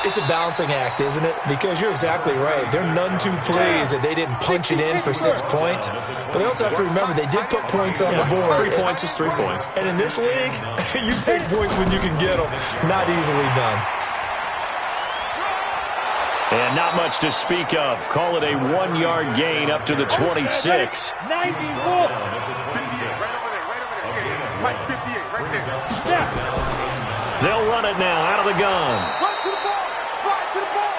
It's a balancing act, isn't it? Because you're exactly right. They're none too pleased that they didn't punch it in for 6 points. But they also have to remember they did put points on the board.
3 points is 3 points.
And in this league, you take points when you can get them. Not easily done.
And not much to speak of. Call it a 1-yard gain up to the 26.
91. 58, right over there, right 58, right there. Yeah.
They'll run it now out of the gun.
Run to the ball. Run to the ball.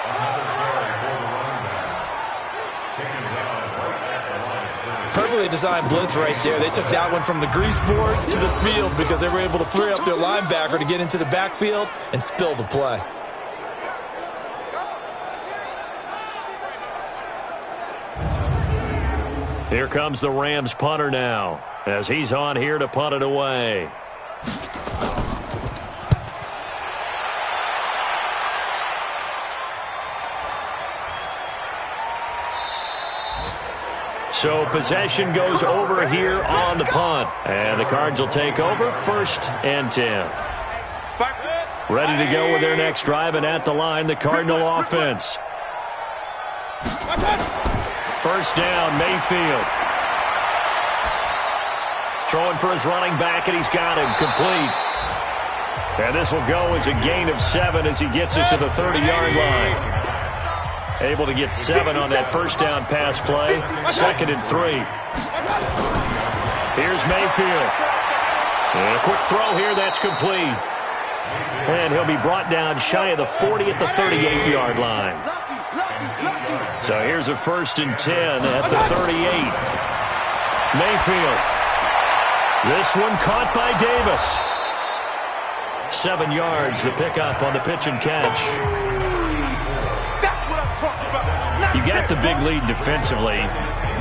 Perfectly designed blitz right there. They took that one from the grease board to the field because they were able to free up their linebacker to get into the backfield and spill the play.
Here comes the Rams punter now as he's on here to punt it away. So possession goes over here on the punt. And the Cards will take over 1st and 10. Ready to go with their next drive, and at the line, the Cardinal offense. First down, Mayfield. Throwing for his running back, and he's got him complete. And this will go as a gain of 7 as he gets it to the 30-yard line. Able to get 7 on that first down pass play. 2nd and 3. Here's Mayfield. And a quick throw here, that's complete. And he'll be brought down shy of the 40 at the 38-yard line. So here's a 1st and 10 at the 38. Mayfield. This one caught by Davis. 7 yards, the pickup on the pitch and catch. You got the big lead defensively,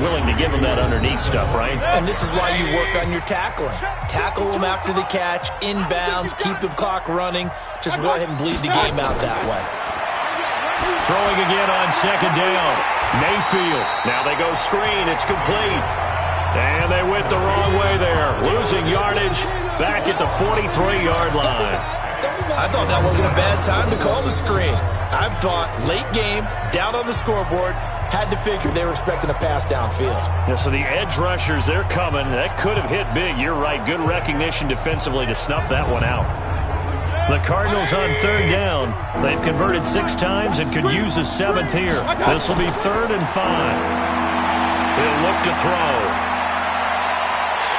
willing to give them that underneath stuff, right?
And this is why you work on your tackling. Tackle them after the catch, inbounds, keep the clock running. Just go ahead and bleed the game out that way.
Throwing again on 2nd down. Mayfield. Now they go screen. It's complete. And they went the wrong way there. Losing yardage back at the 43-yard line.
I thought that wasn't a bad time to call the screen. I thought late game, down on the scoreboard, had to figure they were expecting a pass downfield.
Yeah, so the edge rushers, they're coming. That could have hit big. You're right. Good recognition defensively to snuff that one out. The Cardinals on 3rd down. They've converted 6 times and could use a 7th here. This will be 3rd and 5. He'll look to throw.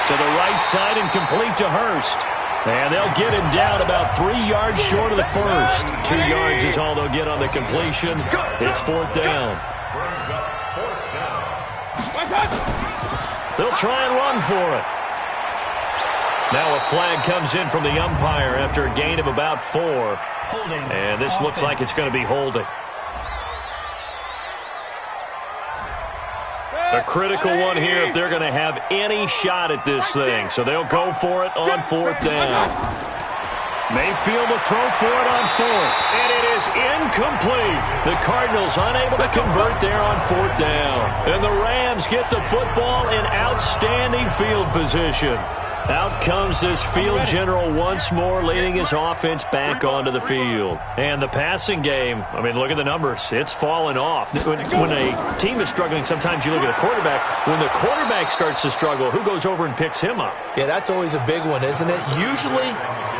To the right side and complete to Hurst. And they'll get him down about 3 yards short of the first. 2 yards is all they'll get on the completion. It's 4th down. They'll try and run for it. Now a flag comes in from the umpire after a gain of about 4. And this looks like it's going to be holding. A critical one here if they're going to have any shot at this thing. So they'll go for it on 4th down. Mayfield will throw for it on 4th. And it is incomplete. The Cardinals unable to convert there on 4th down. And the Rams get the football in outstanding field position. Out comes this field general once more, leading his offense back onto the field. And the passing game, I mean, look at the numbers. It's fallen off. When a team is struggling, sometimes you look at the quarterback. When the quarterback starts to struggle, who goes over and picks him up?
Yeah, that's always a big one, isn't it? Usually,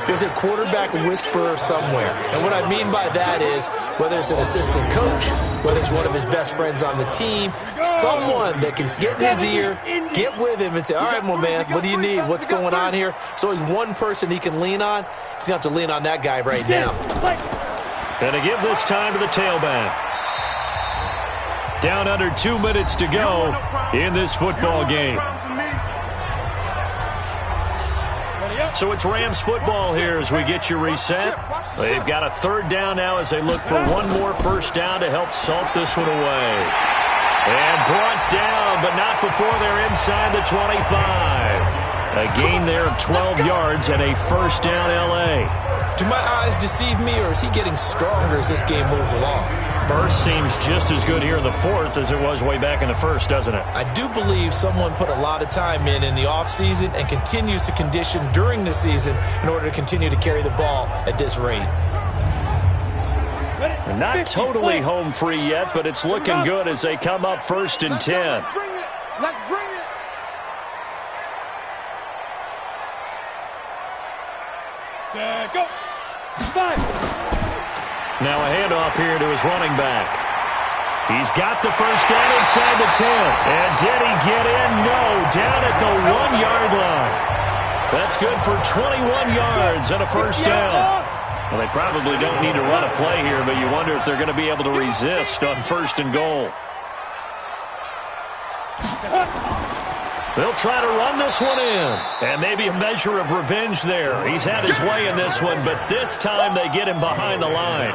there's a quarterback whisperer somewhere. And what I mean by that is, whether it's an assistant coach, whether it's one of his best friends on the team, someone that can get in his ear, get with him and say, all right, well, man, what do you need? What's going on here? So he's one person he can lean on. He's going to have to lean on that guy right now.
And to give this time to the tailback. Down under 2 minutes to go in this football game. So it's Rams football here as we get you reset. They've got a 3rd down now as they look for one more 1st down to help salt this one away. And brought down, but not before they're inside the 25. A gain there of 12 yards and a 1st down L.A.
Do my eyes deceive me, or is he getting stronger as this game moves along?
Burst seems just as good here in the 4th as it was way back in the 1st, doesn't it?
I do believe someone put a lot of time in the offseason and continues to condition during the season in order to continue to carry the ball at this rate.
Not totally home free yet, but it's looking good as they come up 1st and 10.
Let's bring it. Go. 5.
Now a handoff here to his running back. He's got the 1st down inside the 10. And did he get in? No, down at the 1-yard line. That's good for 21 yards and a 1st down. Well, they probably don't need to run a play here, but you wonder if they're going to be able to resist on 1st and goal. They'll try to run this one in. And maybe a measure of revenge there. He's had his way in this one, but this time they get him behind the line.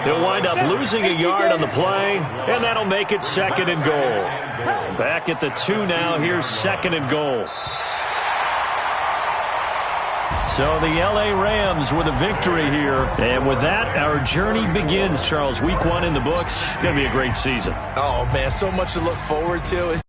He'll wind up losing a yard on the play, and that'll make it 2nd and goal. Back at the 2 now. Here's 2nd and goal. So the L.A. Rams with a victory here. And with that, our journey begins, Charles. Week 1 in the books. It's going to be a great season.
Oh, man, so much to look forward to.